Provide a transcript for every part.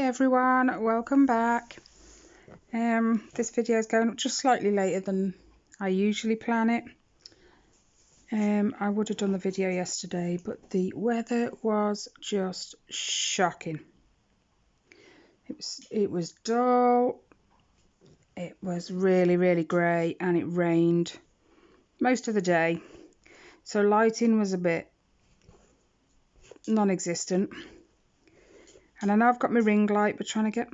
everyone, welcome back. This video is going up just slightly later than I usually plan it. I would have done the video yesterday, but the weather was just shocking. It was dull, it was really grey, and it rained most of the day, so lighting was a bit non-existent. And I know I've got my ring light, but trying to get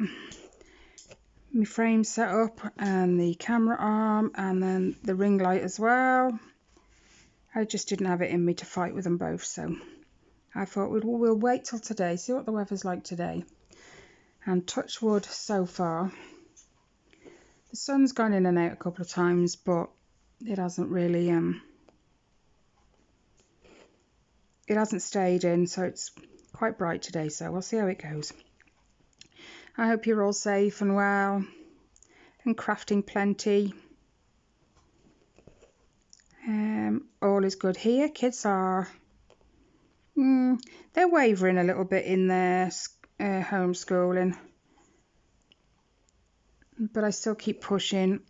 my frame set up and the camera arm and then the ring light as well. I just didn't have it in me to fight with them both, so I thought we'll wait till today, see what the weather's like today. And touch wood, so far the sun's gone in and out a couple of times, but it hasn't really it hasn't stayed in, so it's quite bright today, so we'll see how it goes. I hope you're all safe and well and crafting plenty. All is good here. Kids are they're wavering a little bit in their homeschooling, but I still keep pushing,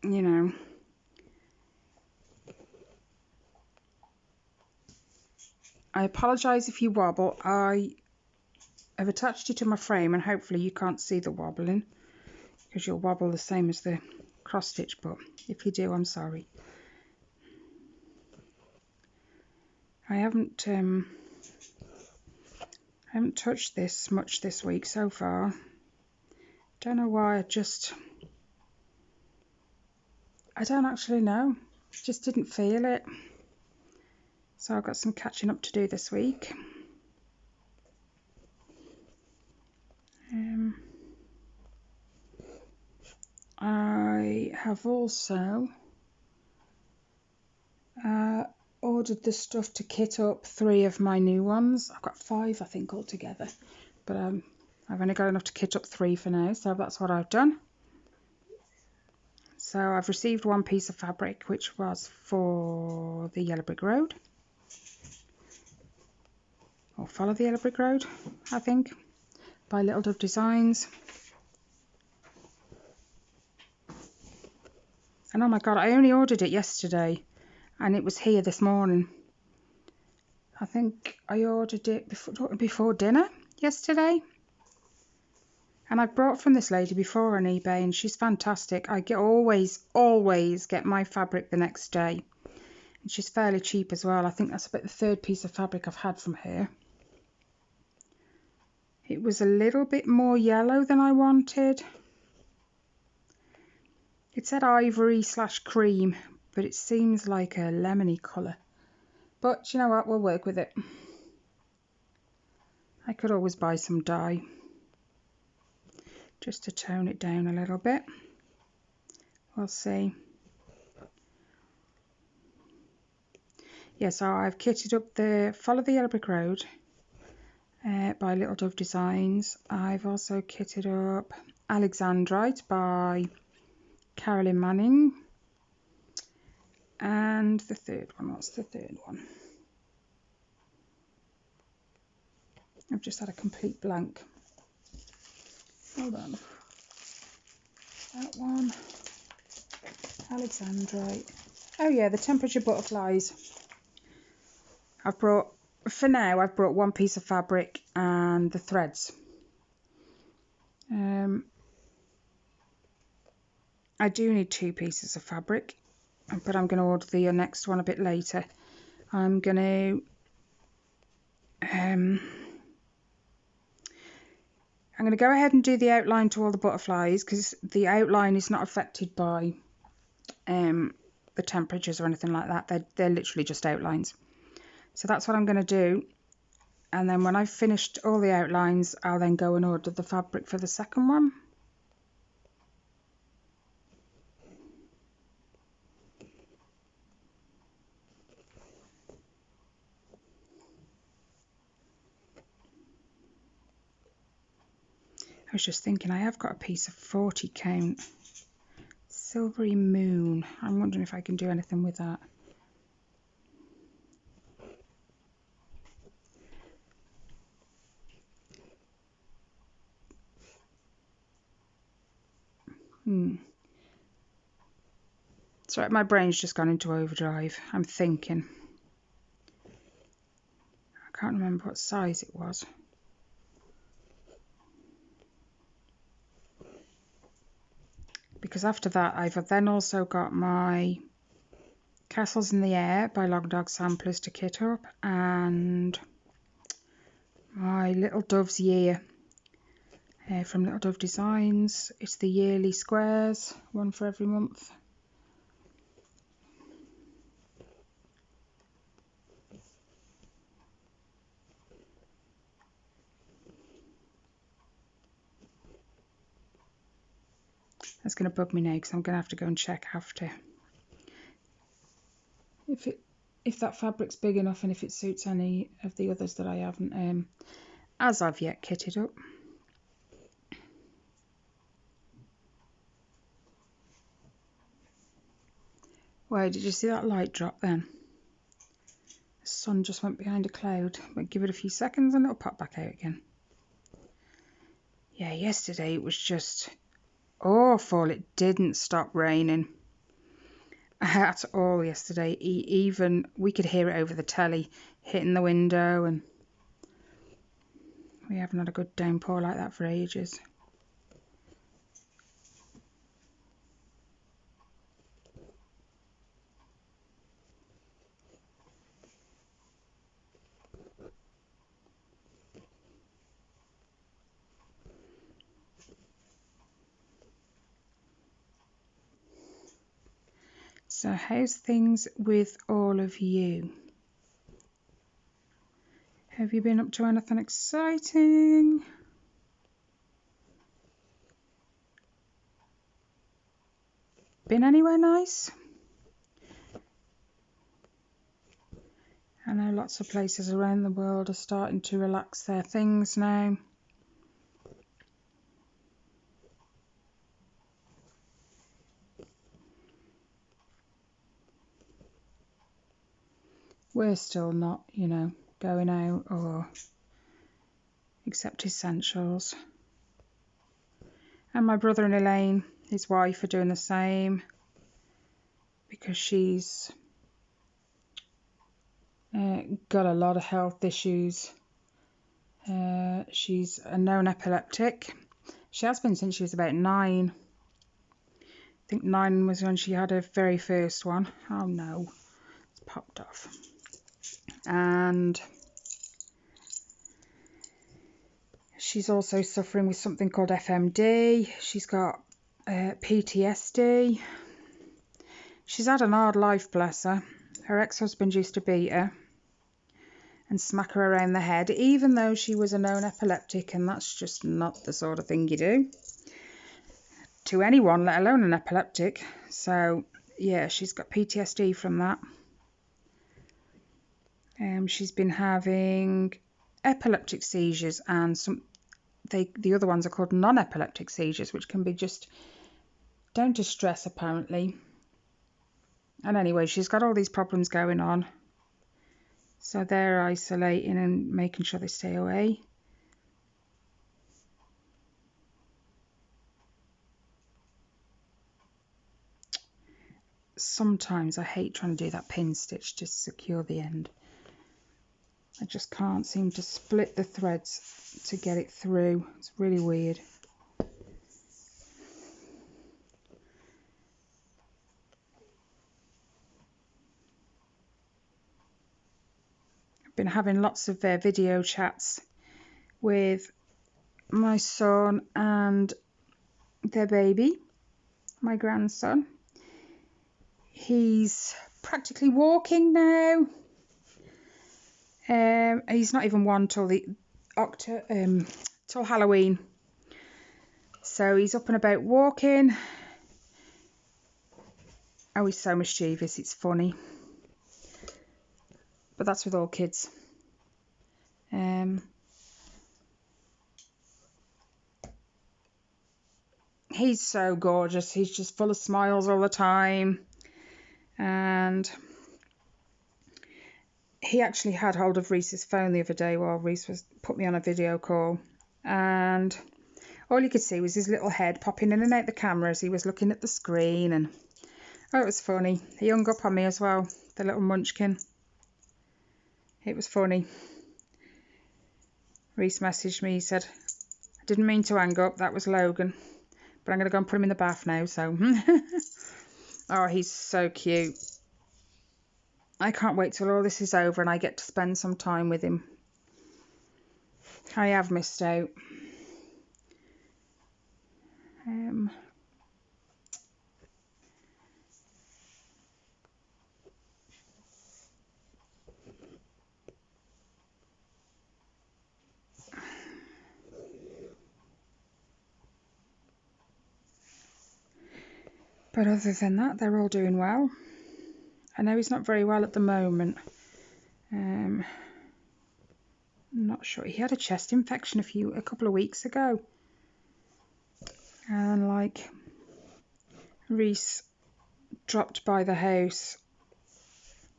you know. I apologise if you wobble. I have attached it to my frame and hopefully you can't see the wobbling, because you'll wobble the same as the cross stitch, but if you do, I'm sorry. I haven't touched this much this week so far. Don't know why. I don't actually know. Just didn't feel it. So I've got some catching up to do this week. I have also ordered the stuff to kit up 3 of my new ones. I've got 5, I think, altogether, but I've only got enough to kit up 3 for now, so that's what I've done. So I've received 1 piece of fabric, which was for the Yellow Brick Road, or Follow the Yellow Brick Road, I think, by Little Dove Designs. And oh my god, I only ordered it yesterday and it was here this morning. I think I ordered it before dinner yesterday. And I've bought from this lady before on eBay and she's fantastic. I always get my fabric the next day. And she's fairly cheap as well. I think that's about the 3rd piece of fabric I've had from her. It was a little bit more yellow than I wanted. It said ivory/cream, but it seems like a lemony colour. But you know what, we'll work with it. I could always buy some dye, just to tone it down a little bit. We'll see. Yeah, so I've kitted up the Follow the Yellow Brick Road by Little Dove Designs. I've also kitted up Alexandrite by Carolyn Manning, and the 3rd one, what's the 3rd one? I've just had a complete blank. Hold on. That one, Alexandrite. Oh yeah, the Temperature Butterflies. For now, I've brought 1 piece of fabric and the threads. I do need 2 pieces of fabric, but I'm going to order the next one a bit later. I'm going to go ahead and do the outline to all the butterflies, because the outline is not affected by the temperatures or anything like that. They're literally just outlines. So that's what I'm going to do. And then when I've finished all the outlines, I'll then go and order the fabric for the second one. I was just thinking, I have got a piece of 40 count Silvery Moon. I'm wondering if I can do anything with that. Sorry, my brain's just gone into overdrive. I'm thinking. I can't remember what size it was. Because after that, I've then also got my Castles in the Air by Long Dog Samplers to kit up, and my Little Dove's Year from Little Dove Designs. It's the yearly squares, one for every month. That's going to bug me now because I'm going to have to go and check after if that fabric's big enough and if it suits any of the others that I haven't as of yet kitted up. Wait, did you see that light drop then? The sun just went behind a cloud. But give it a few seconds and it'll pop back out again. Yeah, yesterday it was just awful. It didn't stop raining at all yesterday. Even we could hear it over the telly hitting the window, and we haven't had a good downpour like that for ages. So how's things with all of you? Have you been up to anything exciting? Been anywhere nice? I know lots of places around the world are starting to relax their things now. We're still not, you know, going out or except essentials. And my brother and Elaine, his wife, are doing the same because she's got a lot of health issues. She's a known epileptic. She has been since she was about 9. I think 9 was when she had her very first one. Oh no, it's popped off. And she's also suffering with something called FMD. She's got PTSD. She's had an hard life, bless her. Her ex-husband used to beat her and smack her around the head, even though she was a known epileptic, and that's just not the sort of thing you do to anyone, let alone an epileptic. So yeah, she's got PTSD from that. She's been having epileptic seizures, and the other ones are called non-epileptic seizures, which can be just down to stress apparently. And anyway, she's got all these problems going on, so they're isolating and making sure they stay away. Sometimes I hate trying to do that pin stitch to secure the end. I just can't seem to split the threads to get it through. It's really weird. I've been having lots of video chats with my son and their baby, my grandson. He's practically walking now. He's not even 1 till till Halloween. So he's up and about walking. Oh, he's so mischievous, it's funny. But that's with all kids. He's so gorgeous. He's just full of smiles all the time. And he actually had hold of Reese's phone the other day while Reese put me on a video call. And all you could see was his little head popping in and out the camera as he was looking at the screen, and oh, it was funny. He hung up on me as well, the little munchkin. It was funny. Reese messaged me, he said, I didn't mean to hang up, that was Logan, but I'm going to go and put him in the bath now, so. Oh, he's so cute. I can't wait till all this is over and I get to spend some time with him. I have missed out. But other than that, they're all doing well. I know he's not very well at the moment. I'm not sure. He had a chest infection a couple of weeks ago. And like Reese dropped by the house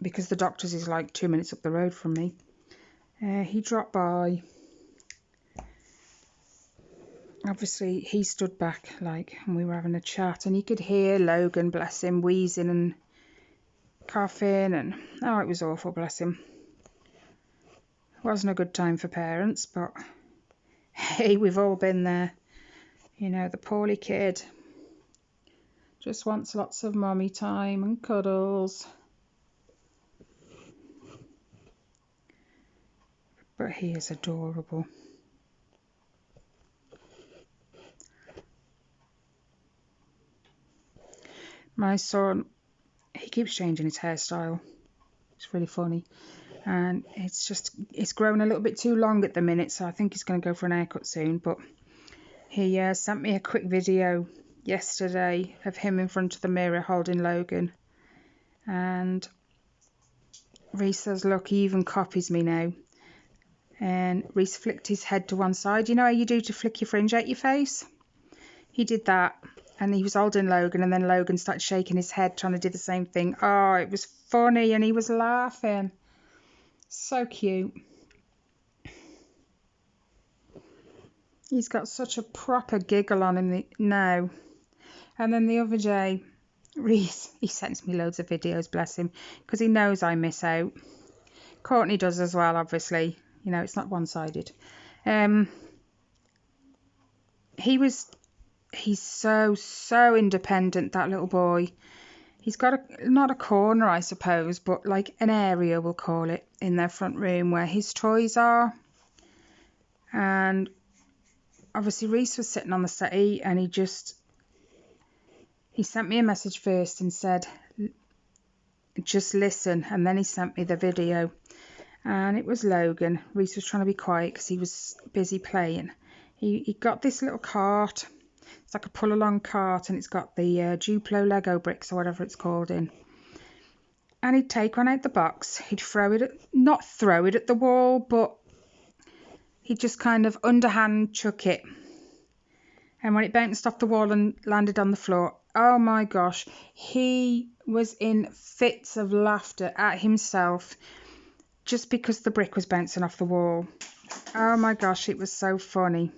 because the doctor's is like 2 minutes up the road from me. He dropped by. Obviously, he stood back like, and we were having a chat, and you could hear Logan, bless him, wheezing and coughing, and oh, it was awful, bless him. It wasn't a good time for parents, but hey, we've all been there. You know, the poorly kid just wants lots of mommy time and cuddles. But he is adorable. My son, he keeps changing his hairstyle. It's really funny. And it's grown a little bit too long at the minute, so I think he's going to go for an haircut soon. But he sent me a quick video yesterday of him in front of the mirror holding Logan. And Reese says, look, he even copies me now. And Reese flicked his head to one side. You know how you do to flick your fringe out your face? He did that. And he was holding Logan, and then Logan started shaking his head, trying to do the same thing. Oh, it was funny, and he was laughing. So cute. He's got such a proper giggle on him now. And then the other day, Reese, he sends me loads of videos, bless him, because he knows I miss out. Courtney does as well, obviously. You know, it's not one-sided. He's so independent, that little boy. He's got not a corner, I suppose, but like an area, we'll call it, in their front room where his toys are. And obviously Reese was sitting on the settee, and he sent me a message first and said, just listen. And then he sent me the video. And it was Logan. Reese was trying to be quiet because he was busy playing. He got this little cart. It's like a pull-along cart, and it's got the Duplo Lego bricks or whatever it's called in. And he'd take one out the box. He'd not throw it at the wall, but he'd just kind of underhand chuck it. And when it bounced off the wall and landed on the floor, oh my gosh, he was in fits of laughter at himself just because the brick was bouncing off the wall. Oh my gosh, it was so funny.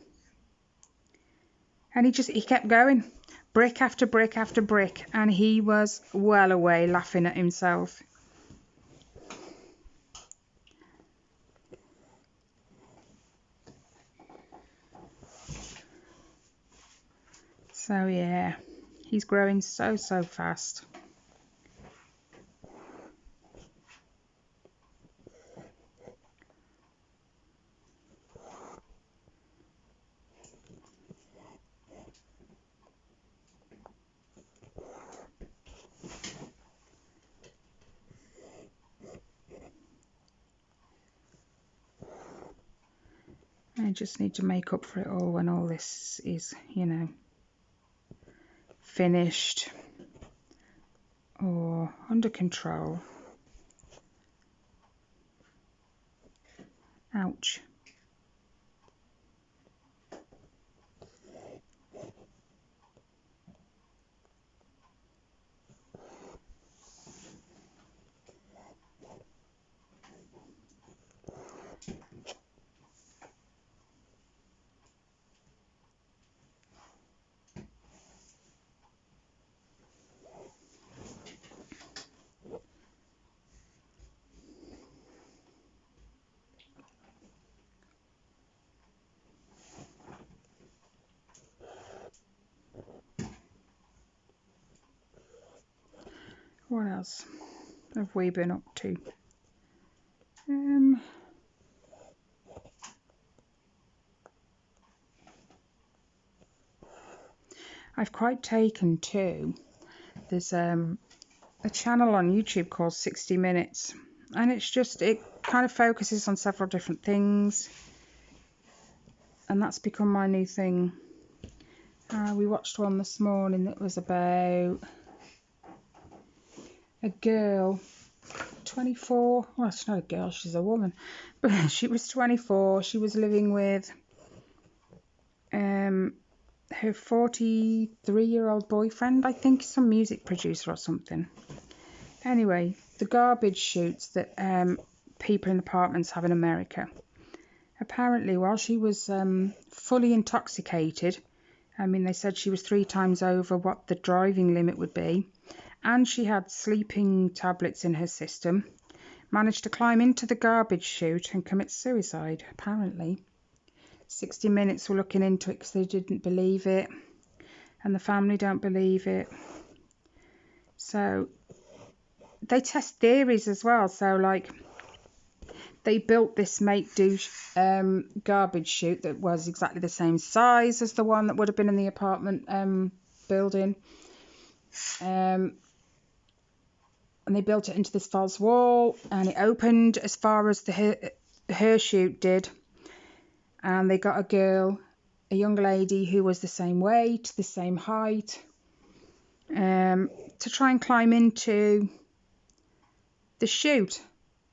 And he kept going, brick after brick after brick, and he was well away laughing at himself. So yeah, he's growing so fast. I just need to make up for it all when all this is, you know, finished or under control. Ouch. What else have we been up to? I've quite taken to, there's a channel on YouTube called 60 Minutes, and it's just, it kind of focuses on several different things, and that's become my new thing. We watched one this morning that was about a girl, 24, well, she's not a girl, she's a woman, but she was 24, she was living with her 43-year-old boyfriend, I think, some music producer or something. Anyway, the garbage chutes that people in apartments have in America. Apparently, while she was fully intoxicated, I mean, they said she was 3 times over what the driving limit would be, and she had sleeping tablets in her system, managed to climb into the garbage chute and commit suicide, apparently. 60 Minutes were looking into it because they didn't believe it, and the family don't believe it. So they test theories as well. So, like, they built this make-do garbage chute that was exactly the same size as the one that would have been in the apartment building. And they built it into this false wall, and it opened as far as her chute did. And they got a girl, a young lady who was the same weight, the same height, to try and climb into the chute.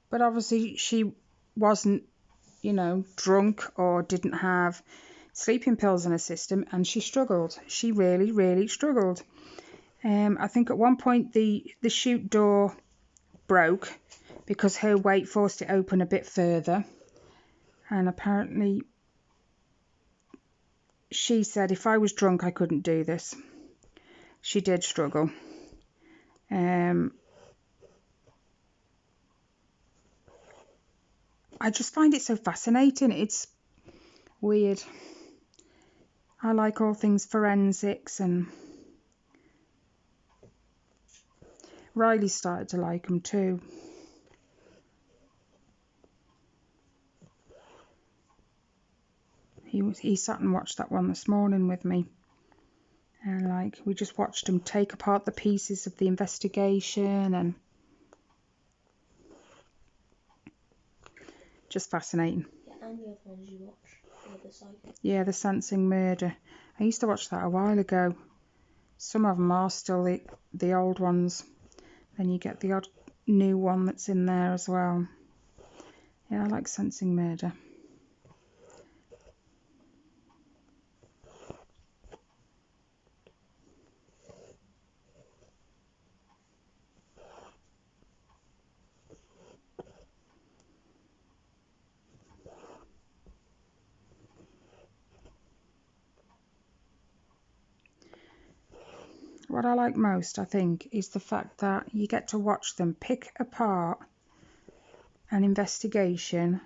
But obviously she wasn't, you know, drunk or didn't have sleeping pills in her system, and she struggled. She really, really struggled. I think at one point the chute door broke because her weight forced it open a bit further. And apparently she said, if I was drunk, I couldn't do this. She did struggle. I just find it so fascinating. It's weird. I like all things forensics, and Riley started to like them too. He sat and watched that one this morning with me, and like we just watched him take apart the pieces of the investigation, and just fascinating. Yeah, and the other ones you watch, the psychic. Yeah, the Sensing Murder. I used to watch that a while ago. Some of them are still the old ones. Then you get the odd new one that's in there as well. Yeah, I like Sensing Murder. What I like most, I think, is the fact that you get to watch them pick apart an investigation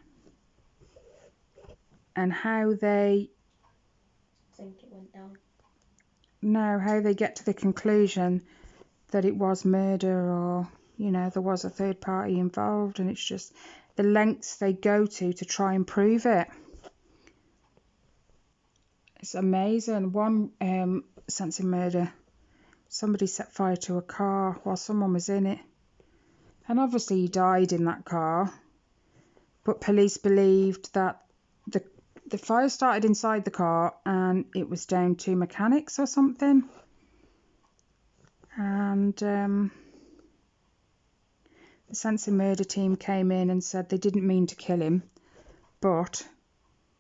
and how they think it went down. No, how they get to the conclusion that it was murder, or, you know, there was a third party involved, and it's just the lengths they go to try and prove it. It's amazing. One Sensing Murder, somebody set fire to a car while someone was in it, and obviously he died in that car, but police believed that the fire started inside the car and it was down to mechanics or something. And the Sensing Murder team came in and said they didn't mean to kill him, but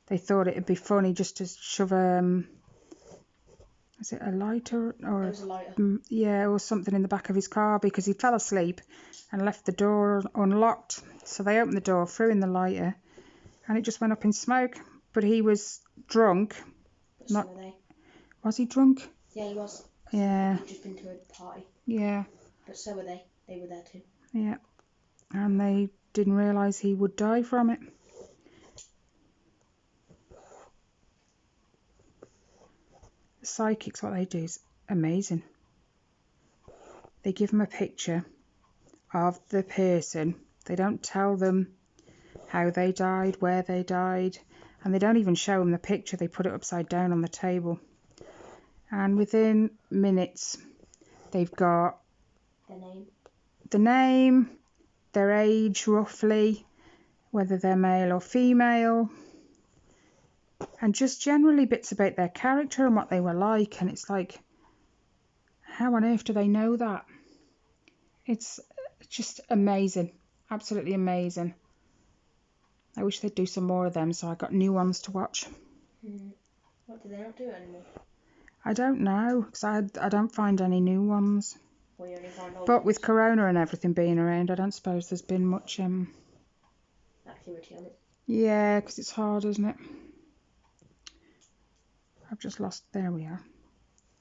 they thought it'd be funny just to shove is it a lighter or It was a lighter. Yeah, or something in the back of his car, because he fell asleep and left the door unlocked. So they opened the door, threw in the lighter, and it just went up in smoke. But he was drunk. But so were they. Was he drunk? Yeah, he was. Yeah. He'd just been to a party. Yeah. But so were they. They were there too. Yeah. And they didn't realise he would die from it. The psychics, what they do is amazing. They give him a picture of the person. They don't tell them how they died, where they died, and they don't even show them the picture. They put it upside down on the table. And within minutes, they've got the name, their age roughly, whether they're male or female, and just generally bits about their character and what they were like. And it's like, how on earth do they know that? It's just amazing, absolutely amazing. I wish they'd do some more of them, so I got new ones to watch. What, do they not do it anymore? I don't know, because I don't find any new ones. Well, you only find old But ones. with Corona and everything being around, I don't suppose there's been much... activity on it. Yeah, because it's hard, isn't it? I've just lost... There we are.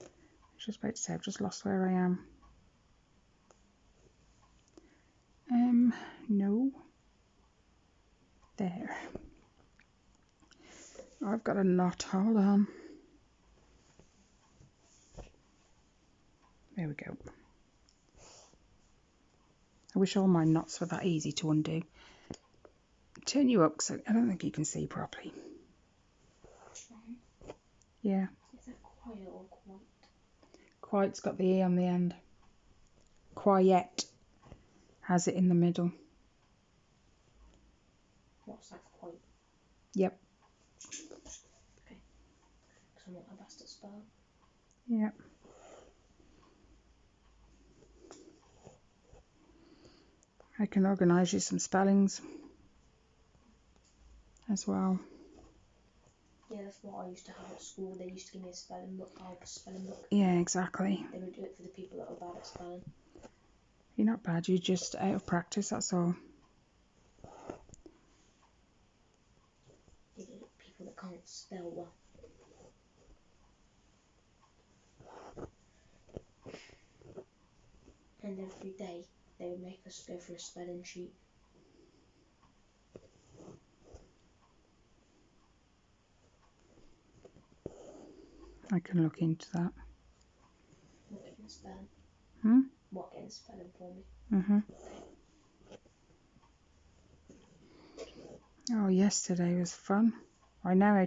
I was just about to say I've just lost where I am. No. There. I've got a knot. Hold on. There we go. I wish all my knots were that easy to undo. Turn you up so I don't think you can see properly. Yeah. Is that quiet or quiet? Quiet's got the E on the end. Quiet has it in the middle. What's that quiet? Yep. Okay. Because I'm not the best at spelling. Yep. I can organise you some spellings as well. Yeah, that's what I used to have at school. They used to give me a spelling book, spelling book. Yeah, exactly. They would do it for the people that were bad at spelling. You're not bad, you're just out of practice, that's all. They did it for people that can't spell well. And every day they would make us go for a spelling sheet. I can look into that. What getting spelling? What getting spelling for me? Oh, yesterday was fun. I now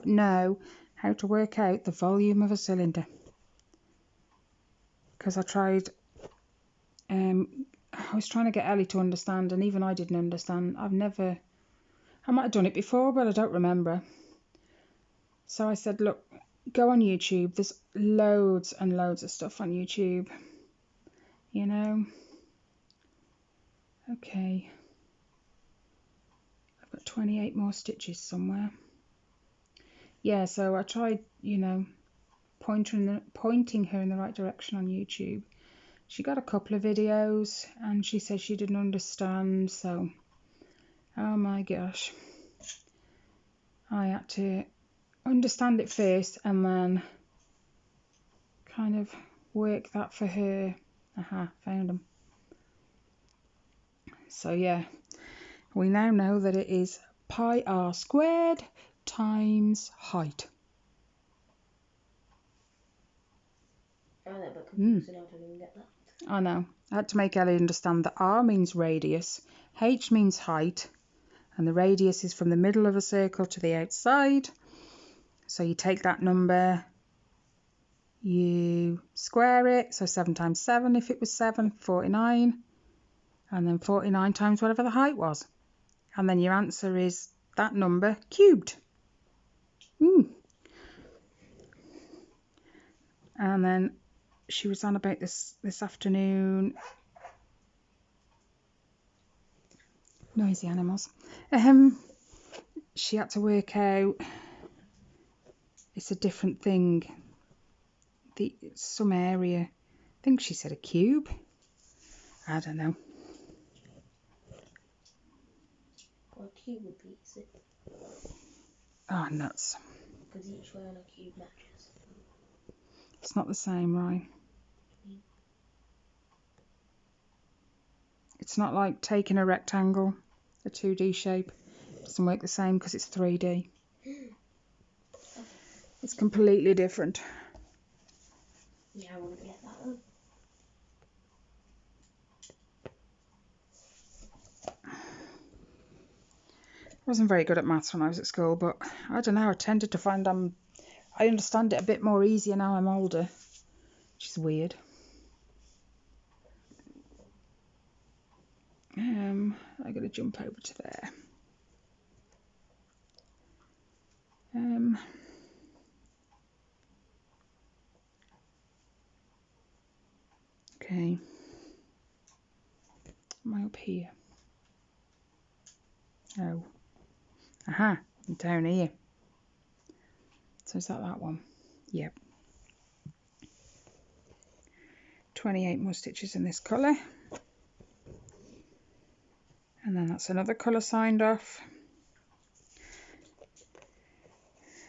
know how to work out the volume of a cylinder. Because I tried, I was trying to get Ellie to understand, and even I didn't understand. I might have done it before, but I don't remember. So I said, look, go on YouTube. There's loads and loads of stuff on YouTube, you know. Okay. I've got 28 more stitches somewhere. Yeah, so I tried, you know, pointing her in the right direction on YouTube. She got a couple of videos and she said she didn't understand, so oh my gosh. I had to understand it first and then kind of work that for her. Aha, found them. So yeah, we now know that it is pi r squared times height. I know, but confusing, I don't even get that. I know. I had to make Ellie understand that R means radius, H means height, and the radius is from the middle of a circle to the outside. So you take that number, you square it, so 7 times 7, if it was 7, 49, and then 49 times whatever the height was. And then your answer is that number cubed. And then she was on about this afternoon. Noisy animals. She had to work out, it's a different thing. Some area. I think she said a cube. I don't know. Well, a cube would be easy. Oh, nuts. Because each way on a cube matches. It's not the same, right? It's not like taking a rectangle, a 2D shape. It doesn't work the same because it's 3D. It's completely different. Yeah, I wouldn't get that one. Wasn't very good at maths when I was at school, but I don't know, I tended to find I understand it a bit more easier now I'm older, which is weird. I gotta jump over to there. Okay. Am I up here? Oh. Aha, I'm down here. So is that one? Yep. 28 more stitches in this colour. And then that's another colour signed off.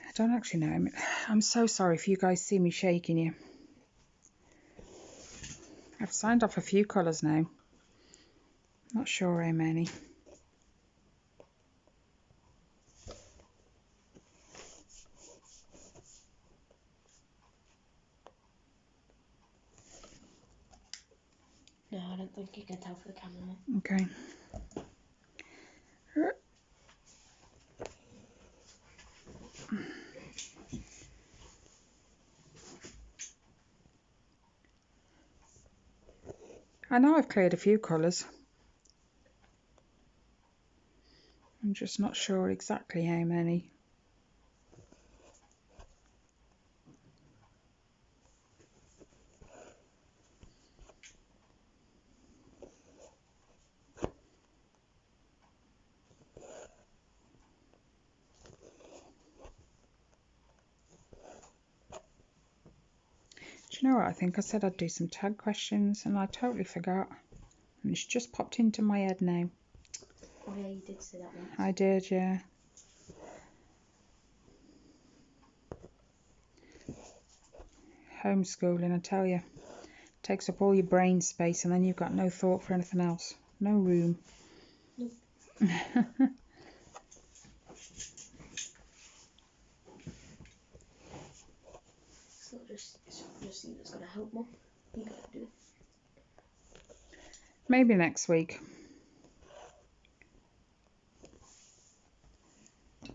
I don't actually know. I'm so sorry if you guys see me shaking you. I've signed off a few colours now. Not sure how many. No, I don't think you can tell for the camera. Okay. I know I've cleared a few colours. I'm just not sure exactly how many. Do you know what? I think I said I'd do some tag questions and I totally forgot. And it's just popped into my head now. Oh yeah, you did say that once. I did, yeah. Homeschooling, I tell you, takes up all your brain space and then you've got no thought for anything else. No room. Nope. So just think that's gonna help more. You gotta do it. Maybe next week.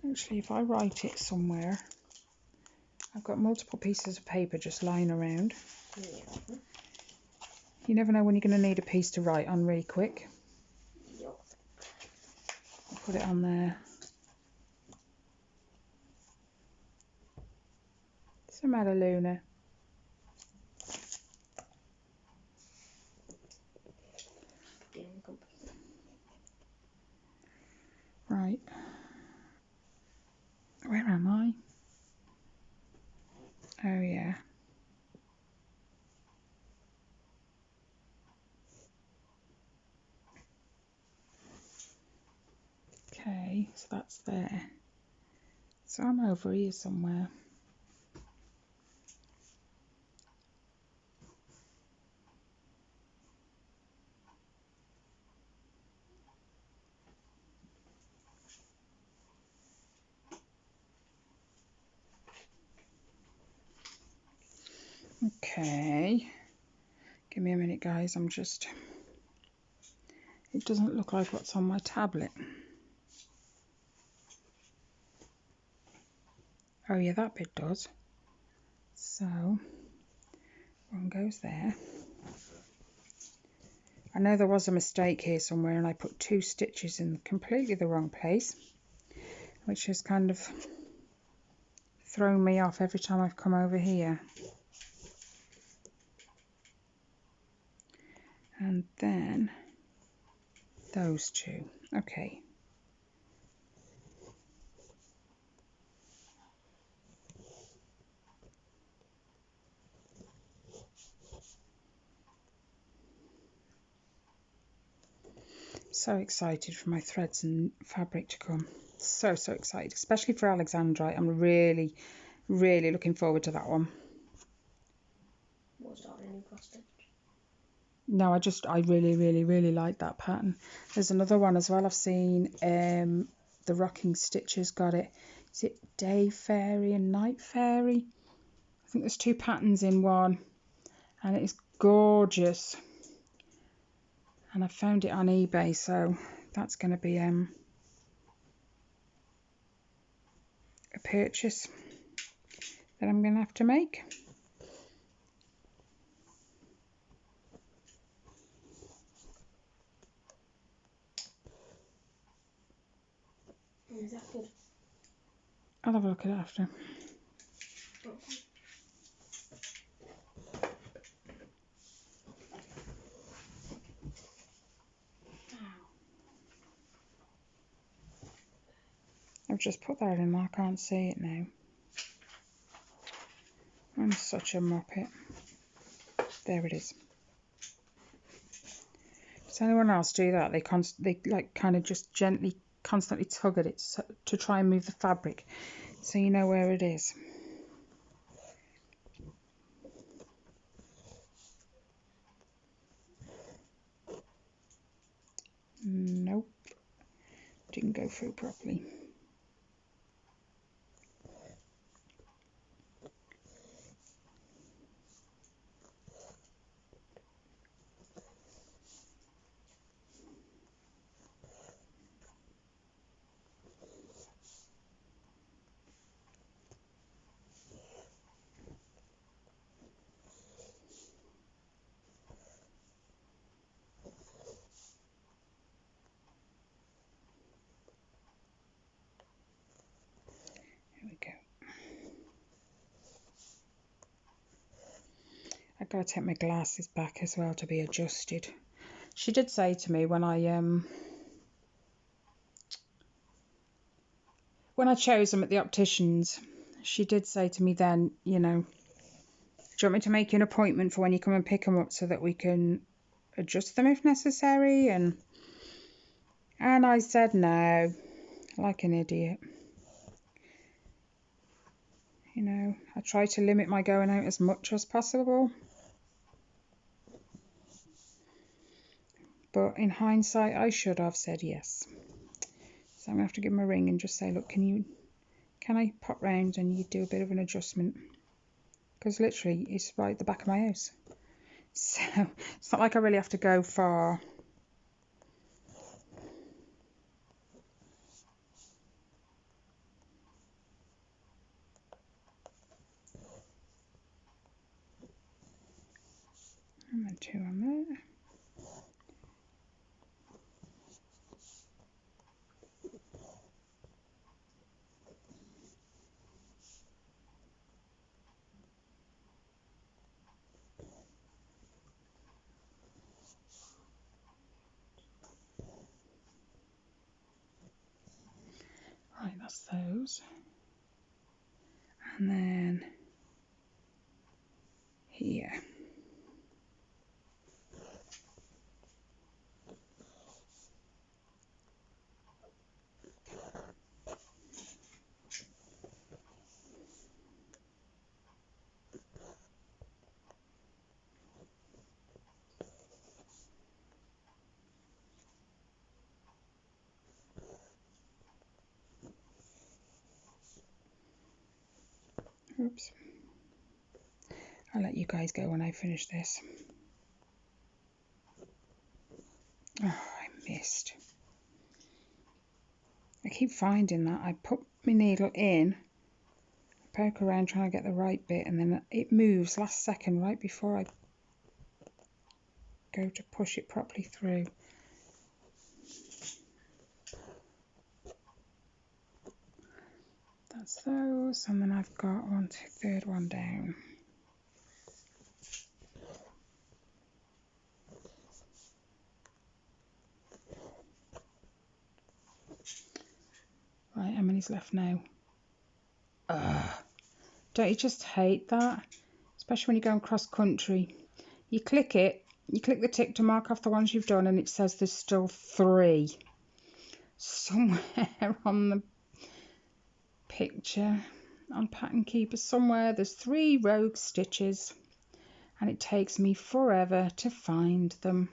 Actually, if I write it somewhere, I've got multiple pieces of paper just lying around. Yeah. You never know when you're going to need a piece to write on really quick. Yep. I'll put it on there. What's the matter, Luna? Right. Where am I? Oh, yeah. Okay, so that's there. So I'm over here somewhere. Okay. Give me a minute, guys. It doesn't look like what's on my tablet. Oh, yeah, that bit does. So, one goes there. I know there was a mistake here somewhere and I put 2 stitches in completely the wrong place, which has kind of thrown me off every time I've come over here. And then those 2. Okay. So excited for my threads and fabric to come. So excited, especially for Alexandrite. I'm really looking forward to that one. Was that a new prospect? No, I really like that pattern. There's another one as well I've seen. The Rocking Stitches got it. Is it Day Fairy and Night Fairy? I think there's 2 patterns in one, and it is gorgeous. And I found it on eBay, so that's going to be purchase that I'm going to have to make. Is that good? I'll have a look at it after. Okay. I've just put that in, I can't see it now. I'm such a muppet. There it is. Does anyone else do that? They like kind of just gently, constantly tug at it to try and move the fabric, so you know where it is. Nope, didn't go through properly. Here we go. I've got to take my glasses back as well to be adjusted. She did say to me when I chose them at the opticians, she did say to me then, you know, do you want me to make you an appointment for when you come and pick them up so that we can adjust them if necessary? And I said no, like an idiot. You know, I try to limit my going out as much as possible. But in hindsight, I should have said yes. So I'm going to have to give him a ring and just say, look, can I pop round and you do a bit of an adjustment? Because literally, it's right at the back of my house. So it's not like I really have to go far. And then 2 on there. Right, that's those. And then here. Oops. I'll let you guys go when I finish this. Oh, I missed. I keep finding that I put my needle in, poke around trying to get the right bit, and then it moves last second right before I go to push it properly through. That's those, and then I've got third one down. Right, how many's left now? Don't you just hate that? Especially when you're going cross country. You click it, you click the tick to mark off the ones you've done, and it says there's still 3. Somewhere on the picture, on Pattern Keeper, somewhere there's 3 rogue stitches, and it takes me forever to find them.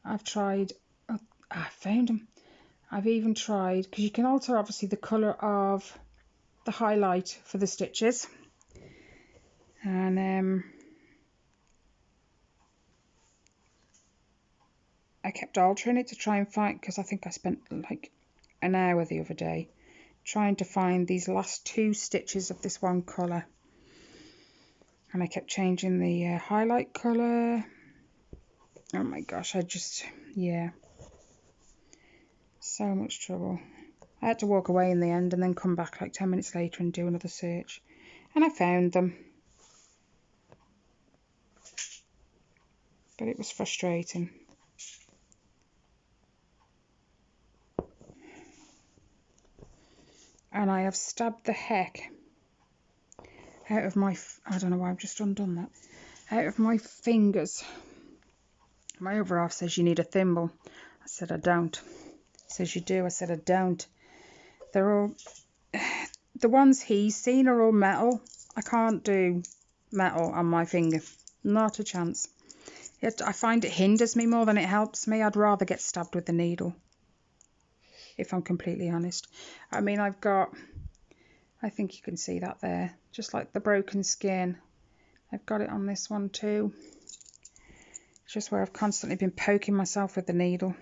I've tried, oh, I found them. I've even tried, because you can alter obviously the colour of the highlight for the stitches, and I kept altering it to try and find, because I think I spent like an hour the other day trying to find these last 2 stitches of this one colour, and I kept changing the highlight colour. Oh my gosh, yeah, so much trouble. I had to walk away in the end and then come back like 10 minutes later and do another search, and I found them, but it was frustrating. And I have stabbed the heck out of my, I don't know why I've just undone that, out of my fingers. My other half says you need a thimble. I said I don't. He says you do. I said I don't. They're all, the ones he's seen are all metal. I can't do metal on my finger. Not a chance. I find it hinders me more than it helps me. I'd rather get stabbed with the needle, if I'm completely honest. I mean, I've got, I think you can see that there, just like the broken skin. I've got it on this one too. It's just where I've constantly been poking myself with the needle.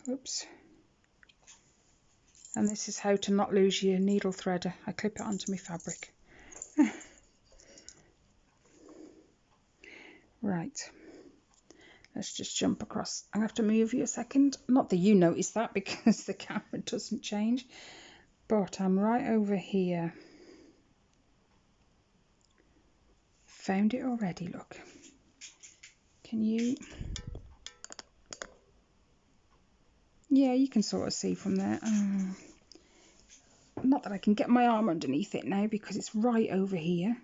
Oops. And this is how to not lose your needle threader. I clip it onto my fabric. Right. Let's just jump across. I have to move you a second. Not that you notice that because the camera doesn't change. But I'm right over here. Found it already, look. Can you? Yeah, you can sort of see from there. Not that I can get my arm underneath it now because it's right over here.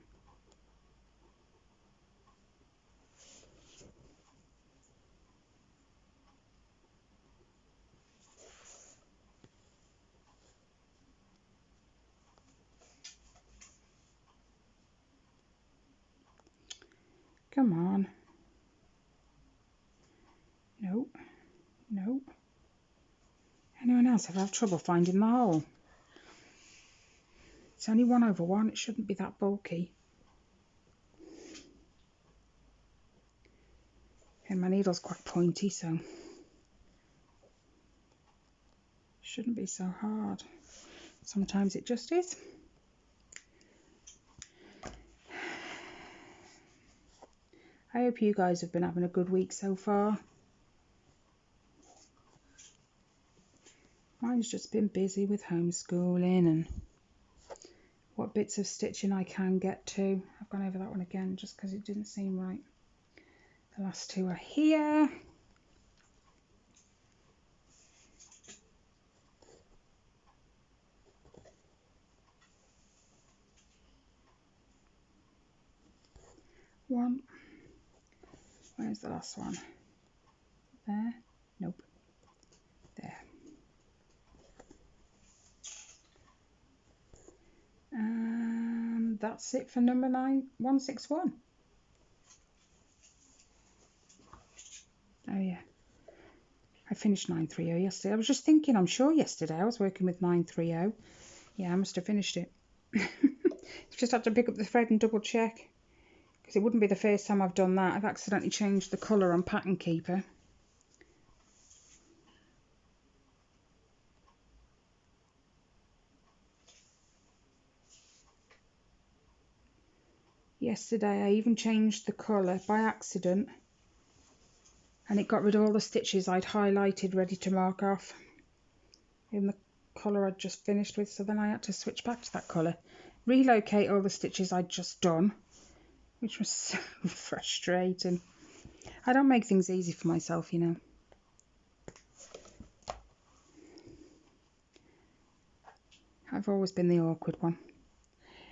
Come on. Nope. Nope. Anyone else ever have trouble finding the hole? It's only 1/1. It shouldn't be that bulky. And my needle's quite pointy, so shouldn't be so hard. Sometimes it just is. I hope you guys have been having a good week so far. Mine's just been busy with homeschooling and what bits of stitching I can get to. I've gone over that one again just because it didn't seem right. The last 2 are here. One. Where's the last one? There? Nope. There. And that's it for number 161. Oh yeah. I finished 930 yesterday. I was just thinking, I'm sure yesterday I was working with 930. Yeah, I must have finished it. Just had to pick up the thread and double check. Because it wouldn't be the first time I've done that. I've accidentally changed the colour on Pattern Keeper. Yesterday I even changed the colour by accident. And it got rid of all the stitches I'd highlighted ready to mark off in the colour I'd just finished with. So then I had to switch back to that colour. Relocate all the stitches I'd just done. Which was so frustrating. I don't make things easy for myself, you know. I've always been the awkward one.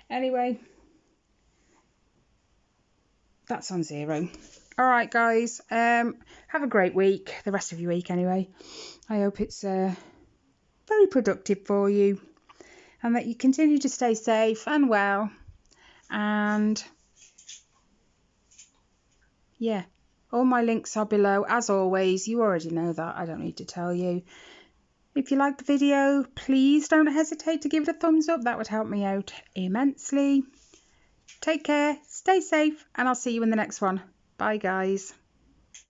Anyway, that's on 0. Alright guys, have a great week, the rest of your week anyway. I hope it's very productive for you and that you continue to stay safe and well. And yeah, all my links are below as always. You already know that, I don't need to tell you. If you liked the video, please don't hesitate to give it a thumbs up. That would help me out immensely. Take care, stay safe, and I'll see you in the next one. Bye guys.